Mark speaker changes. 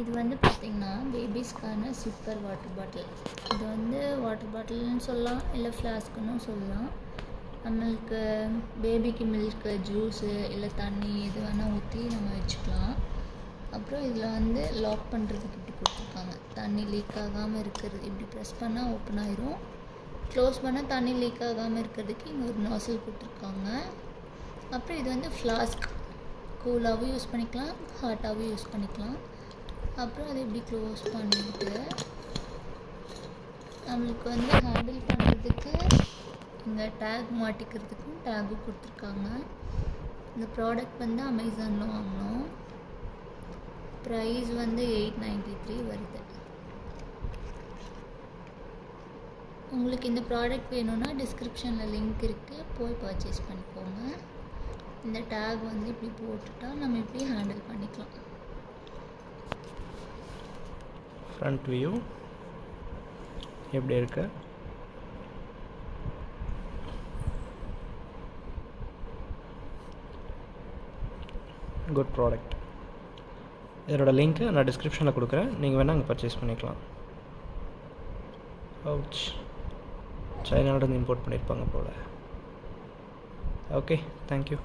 Speaker 1: இது வந்து பார்த்திங்கன்னா பேபிஸ்க்கான சூப்பர் வாட்டர் பாட்டில். இது வந்து வாட்டர் பாட்டில்னு சொல்லலாம், இல்லை ஃப்ளாஸ்க்குன்னு சொல்லலாம். நம்மளுக்கு பேபிக்கு மில்க்கு, ஜூஸு இல்லை தண்ணி எது வேணால் ஊற்றி நம்ம வச்சுக்கலாம். அப்புறம் இதில் வந்து லாக் பண்ணுறதுக்கு இப்படி கொடுத்துருக்காங்க. தண்ணி லீக் ஆகாமல் இருக்கிறது இப்படி ப்ரெஸ் பண்ணால் ஓப்பன் ஆயிரும். க்ளோஸ் பண்ணால் தண்ணி லீக் ஆகாமல் இருக்கிறதுக்கு இங்கே ஒரு நாசில் கொடுத்துருக்காங்க. அப்புறம் இது வந்து ஃப்ளாஸ்க், கூலாகவும் யூஸ் பண்ணிக்கலாம், ஹாட்டாகவும் யூஸ் பண்ணிக்கலாம். அப்புறம் அதை இப்படி க்ளோஸ் பண்ணிவிட்டு நம்மளுக்கு வந்து ஹேண்டில் பண்ணுறதுக்கு இங்கே டேக் மாட்டிக்கிறதுக்கும் டேகும் கொடுத்துருக்காங்க. இந்த ப்ராடக்ட் வந்து அமேசானில் வாங்கினோம். ப்ரைஸ் வந்து 893 வருது. உங்களுக்கு இந்த ப்ராடக்ட் வேணும்னா டிஸ்கிரிப்ஷனில் லிங்க் இருக்குது, போய் பர்ச்சேஸ் பண்ணிக்கோங்க. இந்த டேக் வந்து இப்படி போட்டுட்டா நம்ம இப்படி ஹேண்டில் பண்ணிக்கலாம்.
Speaker 2: ஃப்ரண்ட் வியூ எப்படி இருக்கு? Good product. இதோட லிங்க்கு நான் டிஸ்கிரிப்ஷனில் கொடுக்குறேன், நீங்கள் வேணால் அங்கே பர்ச்சேஸ் பண்ணிக்கலாம். பவுச் சைனாவிலேருந்து இம்போர்ட் பண்ணியிருப்பாங்க போல். Okay, thank you.